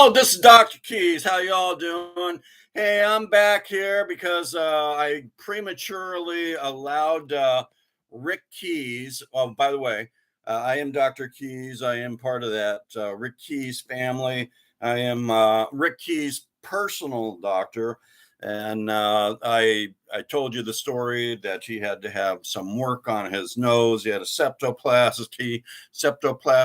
Hello, this is Dr. Keys. How y'all doing? Hey, I'm back here because I prematurely allowed Rick Keys. Oh, by the way, I am Dr. Keys. I am part of that Rick Keys family. I am Rick Keys' personal doctor, and I told you the story that he had to have some work on his nose. He had a septoplasty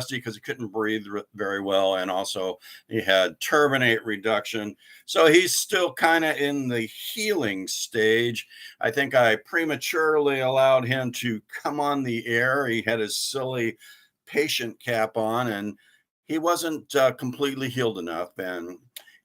because he couldn't breathe very well, and also he had turbinate reduction. So he's still kind of in the healing stage. I think I prematurely allowed him to come on the air. He had his silly patient cap on, and he wasn't completely healed enough. And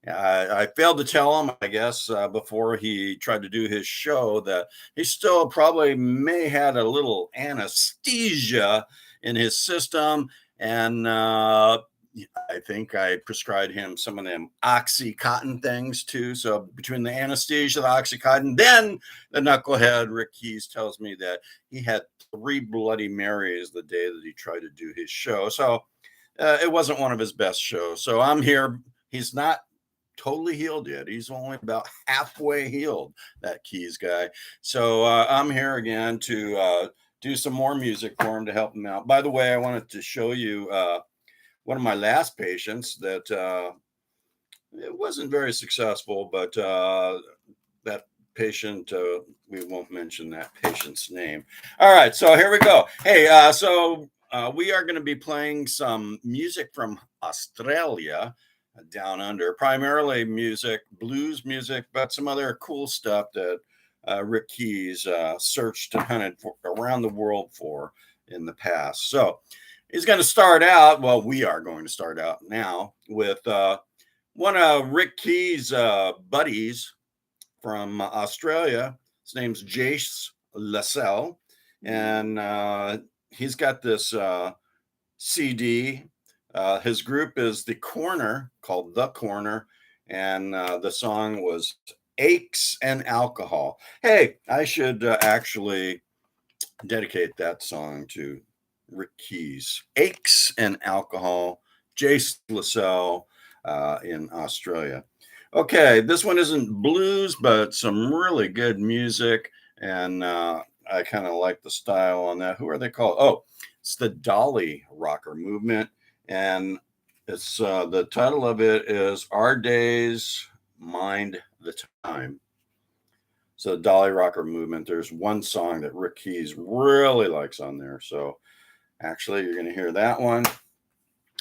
I failed to tell him, I guess, before he tried to do his show, that he still probably may had a little anesthesia in his system. And I think I prescribed him some of them Oxycontin things too. So between the anesthesia, the Oxycontin, then the knucklehead Rick Keys tells me that he had 3 Bloody Marys the day that he tried to do his show. So it wasn't one of his best shows. So I'm here. He's not totally healed yet. He's only about halfway healed, that Keys guy. So I'm here again to do some more music for him to help him out. By the way, I wanted to show you one of my last patients that it wasn't very successful, but that patient, we won't mention that patient's name. All right, so here we go. Hey, we are going to be playing some music from Australia, down under, primarily music, blues music, but some other cool stuff that Rick Keys searched and hunted for around the world for in the past. So he's going to start out, well, we are going to start out now with one of Rick Keys' buddies from Australia. His name's Jace Lascelles, and he's got this CD. His group is The Corner, called The Corner, and the song was Aches and Alcohol. Hey, I should actually dedicate that song to Rick Keys. Aches and Alcohol, Jace Lascelles in Australia. Okay, this one isn't blues, but some really good music, and I kind of like the style on that. Who are they called? Oh, it's the Dolly Rocker Movement. And it's the title of it is Our Days Mind the Time. So the Dolly Rocker Movement, there's one song that Rick Keys really likes on there. So actually you're going to hear that one.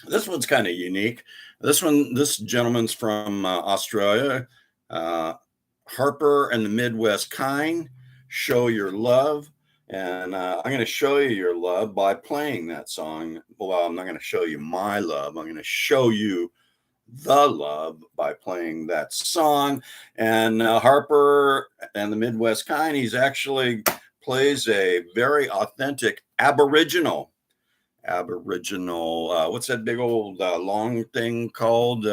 This one's kind of unique. This gentleman's from Australia. Harper and the Midwest Kind, Show Your Love. And I'm going to show you your love by playing that song. Well, I'm not going to show you my love. I'm going to show you the love by playing that song. And Harper and the Midwest Kind, he's actually plays a very authentic Aboriginal. What's that big old long thing called?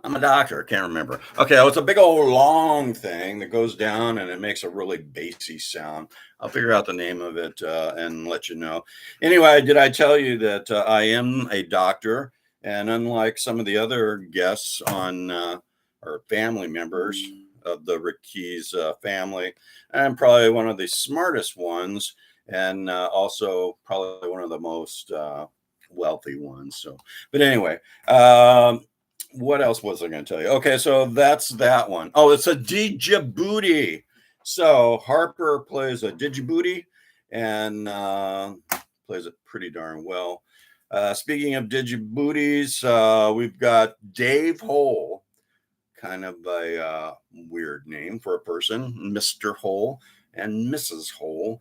I'm a doctor. I can't remember. Okay, well, it's a big old long thing that goes down and it makes a really bassy sound. I'll figure out the name of it and let you know. Anyway, did I tell you that I am a doctor? And unlike some of the other guests on or family members of the Rick Keys family, I'm probably one of the smartest ones, and also probably one of the most wealthy ones. So, but anyway. What else was I going to tell you? Okay, so that's that one. Oh, it's a didgeridoo. So Harper plays a didgeridoo and plays it pretty darn well. Speaking of didgeridoos, we've got Dave Hole, kind of a weird name for a person, Mr. Hole and Mrs. Hole.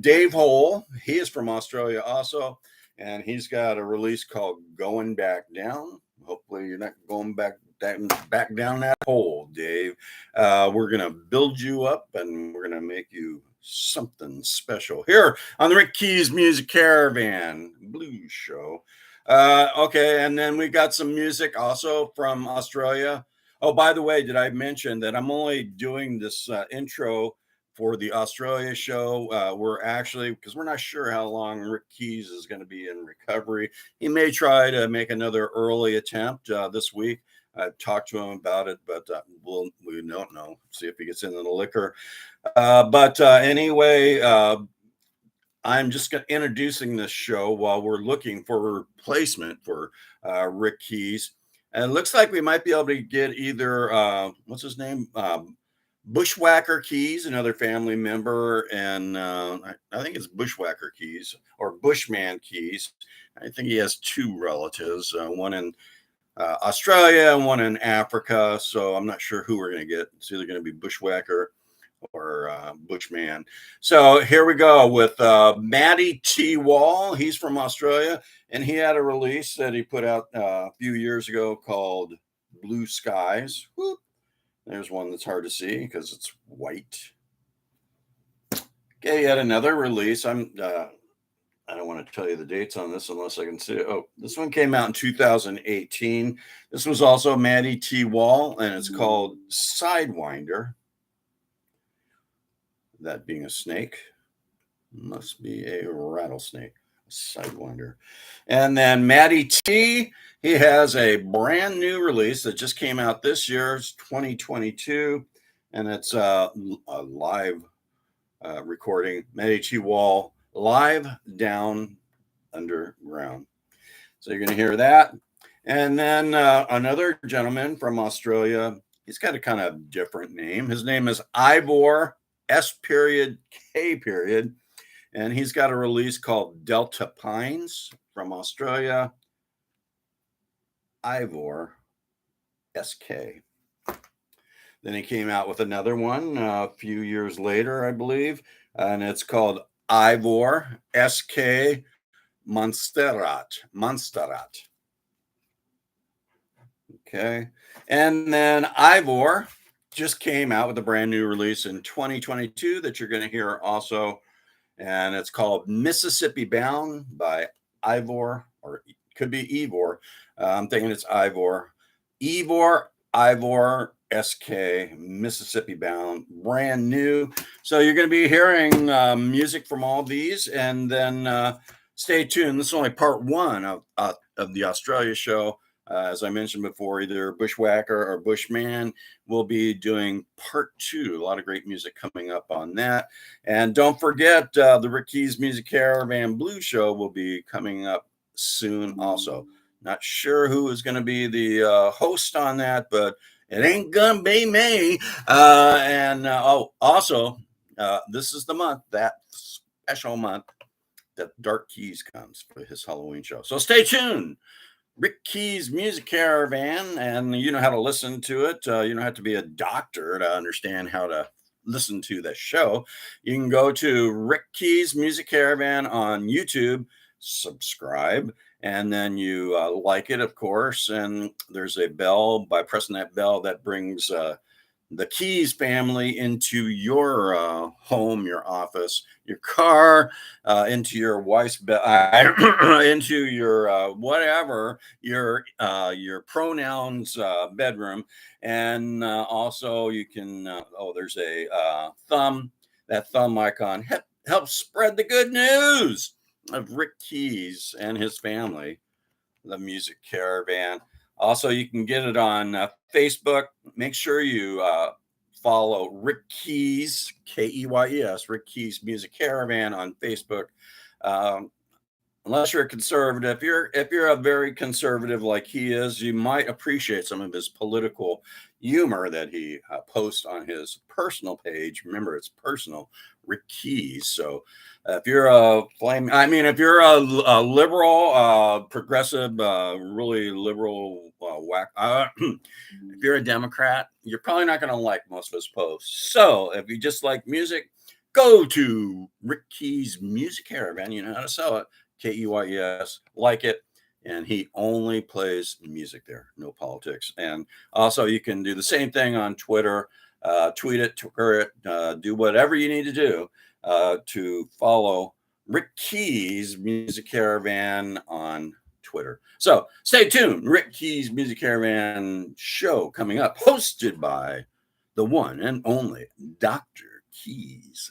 Dave Hole, he is from Australia also, and he's got a release called Going Back Down. Hopefully you're not going back down that hole, Dave. We're going to build you up and we're going to make you something special here on the Rick Keys Music Caravan Blues Show. Okay, and then we got some music also from Australia. Oh, by the way, did I mention that I'm only doing this intro for the Australia show. We're actually, because we're not sure how long Rick Keys is going to be in recovery. He may try to make another early attempt this week. I've talked to him about it, but we don't know. See if he gets into the liquor. But anyway, I'm just introducing this show while we're looking for a replacement for Rick Keys. And it looks like we might be able to get either, what's his name? Bushwacker Keys, another family member. And I think it's Bushwacker Keys or Bushman Keys. I think he has two relatives, one in Australia and one in Africa. So I'm not sure who we're going to get. It's either going to be Bushwacker or Bushman. So here we go with Maddie T Wall. He's from Australia, and he had a release that he put out a few years ago called Blue Skies. Whoop. There's one that's hard to see because it's white. Okay, he had another release. I don't want to tell you the dates on this unless I can see it. Oh, this one came out in 2018. This was also Maddie T Wall, and it's called Sidewinder. That being a snake, must be a rattlesnake, a sidewinder. And then Maddie T, he has a brand new release that just came out this year. It's 2022, and it's a live recording. Maddie T Wall, Live Down Underground. So you're going to hear that. And then another gentleman from Australia. He's got a kind of different name. His name is Ivor, S.K. And he's got a release called Delta Pines from Australia. Ivor, S.K. Then he came out with another one a few years later, I believe, and it's called Ivor, S.K. Montserrat. Okay. And then Ivor just came out with a brand new release in 2022 that you're going to hear also. And it's called Mississippi Bound by Ivor, or it could be Ivor. I'm thinking it's Ivor. Ivor, SK, Mississippi Bound, brand new. So you're going to be hearing music from all these. And then stay tuned. This is only part one of the Australia show. As I mentioned before, either Bushwacker or Bushman will be doing part two. A lot of great music coming up on that. And don't forget, the Rick Keys Music Caravan Blues Show will be coming up soon also. Not sure who is going to be the host on that, but it ain't going to be me. Also, this is the month, that special month, that Dark Keys comes for his Halloween show. So stay tuned. Rick Keys Music Caravan, and you know how to listen to it. You don't have to be a doctor to understand how to listen to the show. You can go to Rick Keys Music Caravan on YouTube, subscribe, and then you like it, of course. And there's a bell. By pressing that bell, that brings the Keys family into your home, your office, your car, into your wife's bed, into your whatever, your pronouns bedroom. And also you can, there's a thumb. That thumb icon helps spread the good news of Rick Keys and his family, the Music Caravan. Also, you can get it on Facebook. Make sure you follow Rick Keys, Keyes, Rick Keys Music Caravan on Facebook. Unless you're a conservative, if you're a very conservative like he is, you might appreciate some of his political humor that he posts on his personal page. Remember, it's personal, Rick Keys. So if you're if you're a liberal, progressive, really liberal, if you're a Democrat, you're probably not going to like most of his posts. So if you just like music, go to Rick Keys Music Caravan. You know how to sell it. Keyes, like it, and he only plays music there, no politics. And also you can do the same thing on Twitter, tweet it, Twitter it, do whatever you need to do to follow Rick Keys Music Caravan on Twitter. So stay tuned. Rick Keys Music Caravan show coming up, hosted by the one and only Dr. Keys.